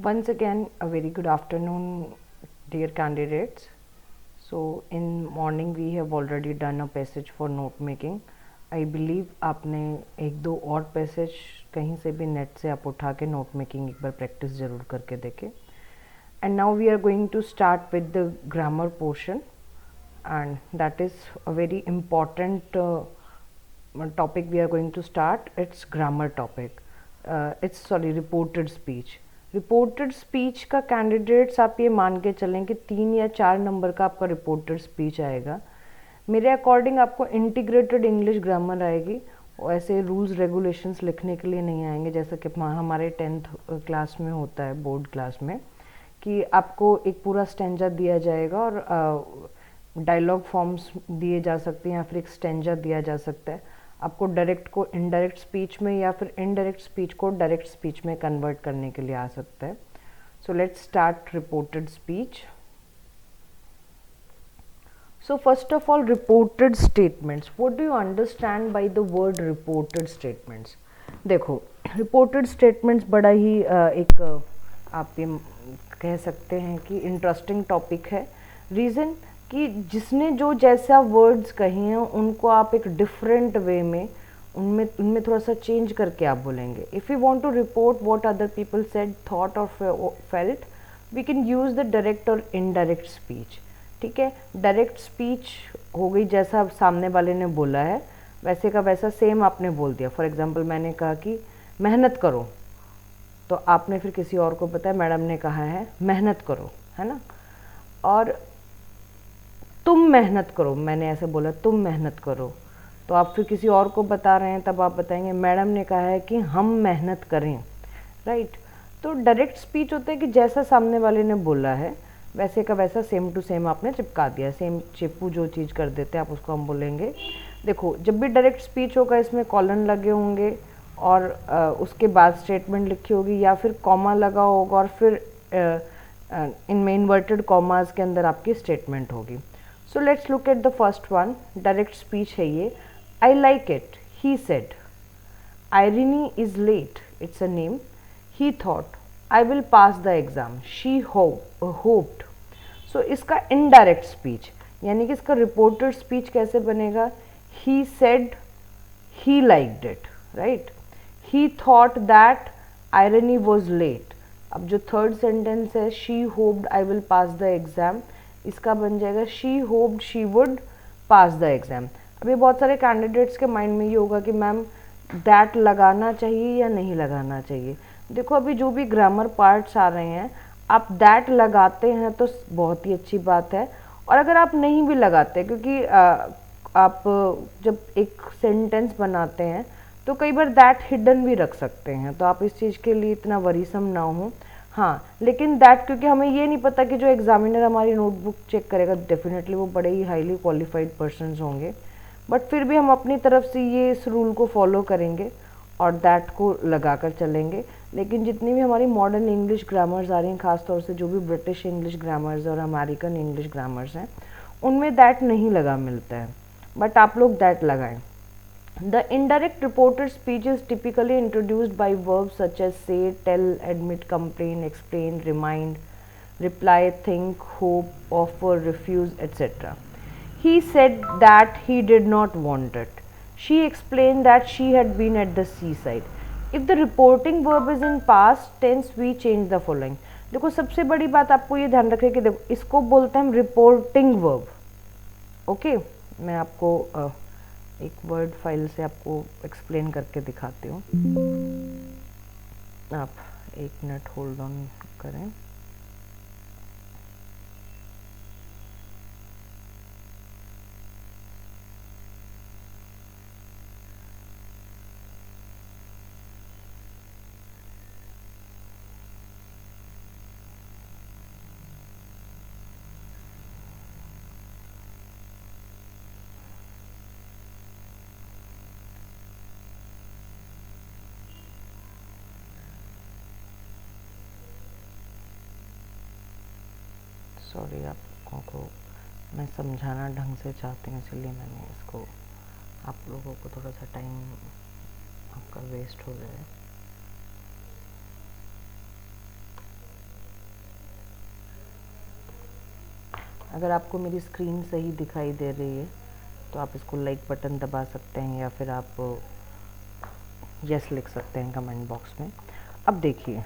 Once again, a very good afternoon, dear candidates. So, in morning we have already done a passage for note making. I believe आपने एक दो और passage कहीं से भी net से आप उठा के नोट मेकिंग एक बार प्रैक्टिस ज़रूर करके देखें. And now we are going to start with the grammar portion, and that is a very important topic we are going to start. It's grammar topic. Reported speech. Reported speech का candidates आप ये मान के चलें कि 3 या 4 number का आपका रिपोर्टेड स्पीच आएगा. मेरे अकॉर्डिंग आपको इंटीग्रेटेड इंग्लिश ग्रामर आएगी, और ऐसे रूल्स रेगुलेशंस लिखने के लिए नहीं आएंगे जैसा कि हमारे 10th क्लास में होता है, बोर्ड क्लास में, कि आपको एक पूरा स्टेंजा दिया जाएगा और डायलॉग फॉर्म्स दिए जा सकते हैं या फिर एक स्टेंजा दिया जा सकता है. आपको डायरेक्ट को इनडायरेक्ट स्पीच में या फिर इनडायरेक्ट स्पीच को डायरेक्ट स्पीच में कन्वर्ट करने के लिए आ सकता है. So let's start reported speech. So first of all, reported statements. What do you understand by the word reported statements? देखो, रिपोर्टेड स्टेटमेंट्स बड़ा ही एक आप ये कह सकते हैं कि इंटरेस्टिंग टॉपिक है. रीज़न कि जिसने जो जैसा वर्ड्स कहे हैं उनको आप एक डिफरेंट वे में उनमें थोड़ा सा चेंज करके आप बोलेंगे. If you want to report what other people said, thought और felt, we can use the direct और इनडायरेक्ट स्पीच. ठीक है, डायरेक्ट स्पीच हो गई जैसा सामने वाले ने बोला है वैसे का वैसा सेम आपने बोल दिया. फॉर एग्जाम्पल, मैंने कहा कि मेहनत करो, तो आपने फिर किसी और को बताया मैडम ने कहा है मेहनत करो, है ना. और तुम मेहनत करो, मैंने ऐसे बोला तुम मेहनत करो, तो आप फिर किसी और को बता रहे हैं, तब आप बताएंगे मैडम ने कहा है कि हम मेहनत करें. राइट. तो डायरेक्ट स्पीच होता है कि जैसा सामने वाले ने बोला है वैसे का वैसा सेम टू सेम आपने चिपका दिया. सेम चिपू जो चीज़ कर देते हैं आप उसको हम बोलेंगे. देखो, जब भी डायरेक्ट स्पीच होगा इसमें कॉलन लगे होंगे और उसके बाद स्टेटमेंट लिखी होगी या फिर कॉमा लगा होगा और फिर इनमें इन्वर्टेड कॉमास के अंदर आपकी स्टेटमेंट होगी. So let's look at the first one. Direct speech है ये. I like it. He said. Irene is late. It's a name. He thought. I will pass the exam. She hoped. So इसका indirect speech, यानी कि इसका reported speech कैसे बनेगा? He said he liked it. Right? He thought that Irene was late. अब जो third sentence है, she hoped I will pass the exam, इसका बन जाएगा she hoped she would pass the exam. अभी बहुत सारे कैंडिडेट्स के माइंड में ये होगा कि मैम दैट लगाना चाहिए या नहीं लगाना चाहिए. देखो, अभी जो भी ग्रामर पार्ट्स आ रहे हैं आप दैट लगाते हैं तो बहुत ही अच्छी बात है, और अगर आप नहीं भी लगाते, क्योंकि आप जब एक सेंटेंस बनाते हैं तो कई बार दैट हिडन भी रख सकते हैं, तो आप इस चीज़ के लिए इतना वरीसम ना हो. हाँ, लेकिन दैट, क्योंकि हमें ये नहीं पता कि जो एग्जामिनर हमारी नोटबुक चेक करेगा डेफिनेटली वो बड़े ही हाईली क्वालिफाइड पर्सन्स होंगे, बट फिर भी हम अपनी तरफ से ये इस रूल को फॉलो करेंगे और दैट को लगा कर चलेंगे. लेकिन जितनी भी हमारी मॉडर्न इंग्लिश ग्रामर्स आ रही हैं, खासतौर से जो भी ब्रिटिश इंग्लिश ग्रामर्स और अमेरिकन इंग्लिश ग्रामर्स हैं, उनमें दैट नहीं लगा मिलता है, बट आप लोग दैट लगाएं. The indirect reported speech is typically introduced by verbs such as say, tell, admit, complain, explain, remind, reply, think, hope, offer, refuse, etc. He said that he did not want it. She explained that she had been at the seaside. If the reporting verb is in past tense, we change the following. देखो, सबसे बड़ी बात आपको ये ध्यान रखें कि देखो, इसको बोलते हैं हम रिपोर्टिंग वर्ब. ओके, मैं आपको एक वर्ड फाइल से आपको एक्सप्लेन करके दिखाती हूँ. आप 1 मिनट होल्ड ऑन करें. सॉरी, आपको को मैं समझाना ढंग से चाहती हूँ, इसलिए मैंने इसको आप लोगों को थोड़ा सा टाइम आपका वेस्ट हो जाए. अगर आपको मेरी स्क्रीन सही दिखाई दे रही है तो आप इसको लाइक बटन दबा सकते हैं या फिर आप यस लिख सकते हैं कमेंट बॉक्स में। अब देखिए